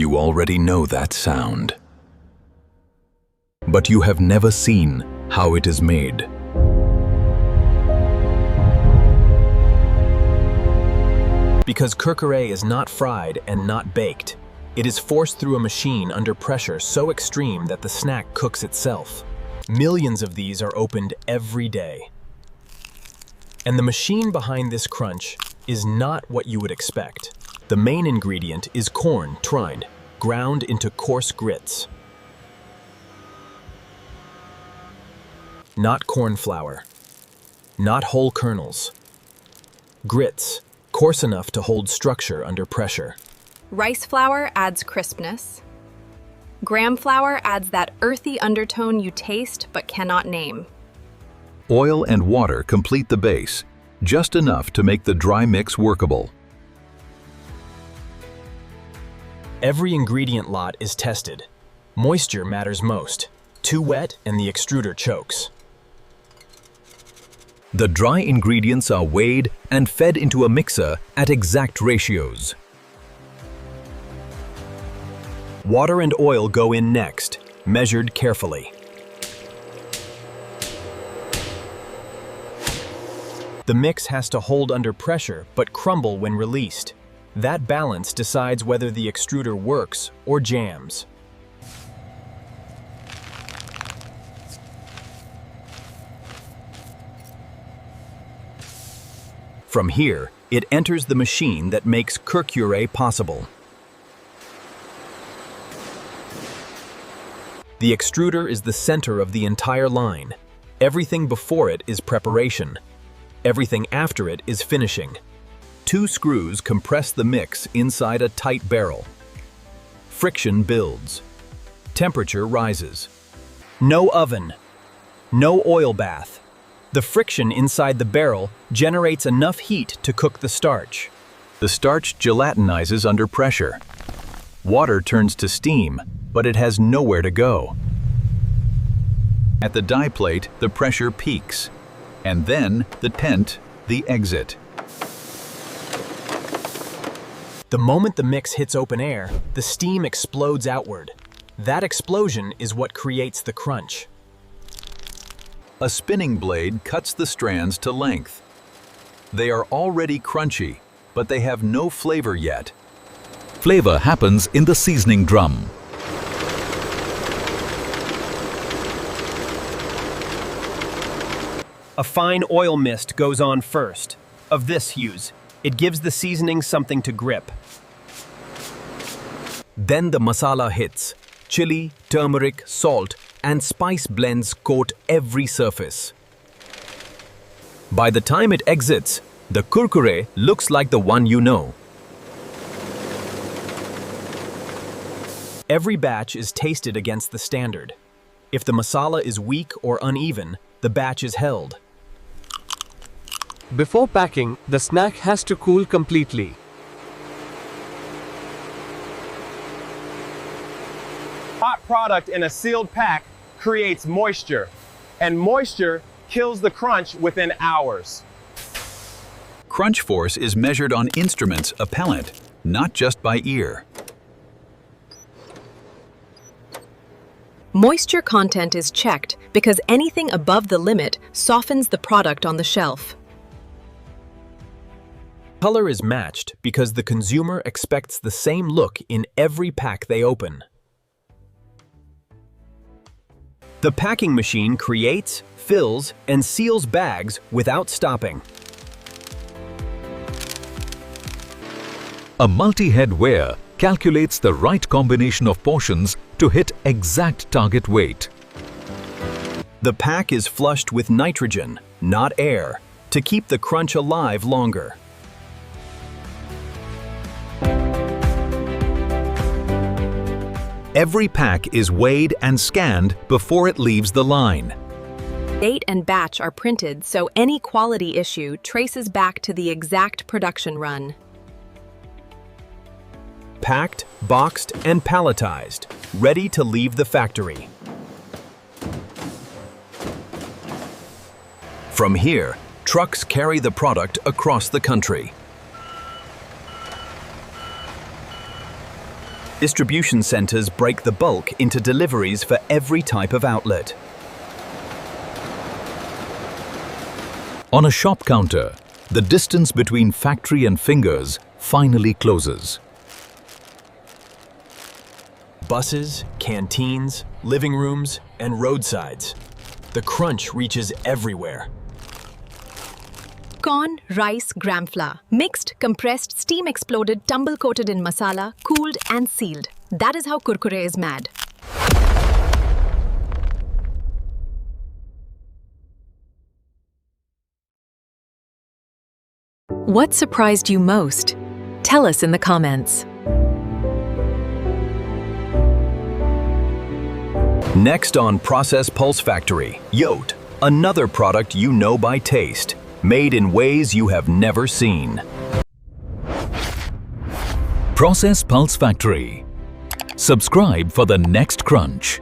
You already know that sound. But you have never seen how it is made. Because kurkure is not fried and not baked, it is forced through a machine under pressure so extreme that the snack cooks itself. Millions of these are opened every day. And the machine behind this crunch is not what you would expect. The main ingredient is corn trined, ground into coarse grits. Not corn flour, not whole kernels. Grits, coarse enough to hold structure under pressure. Rice flour adds crispness. Gram flour adds that earthy undertone you taste but cannot name. Oil and water complete the base, just enough to make the dry mix workable. Every ingredient lot is tested. Moisture matters most. Too wet and the extruder chokes. The dry ingredients are weighed and fed into a mixer at exact ratios. Water and oil go in next, measured carefully. The mix has to hold under pressure but crumble when released. That balance decides whether the extruder works or jams. From here, it enters the machine that makes kurkure possible. The extruder is the center of the entire line. Everything before it is preparation. Everything after it is finishing. 2 screws compress the mix inside a tight barrel. Friction builds. Temperature rises. No oven. No oil bath. The friction inside the barrel generates enough heat to cook the starch. The starch gelatinizes under pressure. Water turns to steam, but it has nowhere to go. At the die plate, the pressure peaks. And then the tent, the exit. The moment the mix hits open air, the steam explodes outward. That explosion is what creates the crunch. A spinning blade cuts the strands to length. They are already crunchy, but they have no flavor yet. Flavor happens in the seasoning drum. A fine oil mist goes on first, of this hues. It gives the seasoning something to grip. Then the masala hits. Chili, turmeric, salt, and spice blends coat every surface. By the time it exits, the kurkure looks like the one you know. Every batch is tasted against the standard. If the masala is weak or uneven, the batch is held. Before packing, the snack has to cool completely. Hot product in a sealed pack creates moisture, and moisture kills the crunch within hours. Crunch force is measured on instruments appellant, not just by ear. Moisture content is checked because anything above the limit softens the product on the shelf. Color is matched because the consumer expects the same look in every pack they open. The packing machine creates, fills, and seals bags without stopping. A multi-head weigher calculates the right combination of portions to hit exact target weight. The pack is flushed with nitrogen, not air, to keep the crunch alive longer. Every pack is weighed and scanned before it leaves the line. Date and batch are printed so any quality issue traces back to the exact production run. Packed, boxed, and palletized, ready to leave the factory. From here, trucks carry the product across the country. Distribution centers break the bulk into deliveries for every type of outlet. On a shop counter, the distance between factory and fingers finally closes. Buses, canteens, living rooms, and roadsides. The crunch reaches everywhere. Corn, rice, gram flour. Mixed, compressed, steam exploded, tumble coated in masala, cooled and sealed. That is how Kurkure is mad. What surprised you most? Tell us in the comments. Next on Process Pulse Factory, Yote, another product you know by taste, made in ways you have never seen. Process Pulse Factory. Subscribe for the next crunch.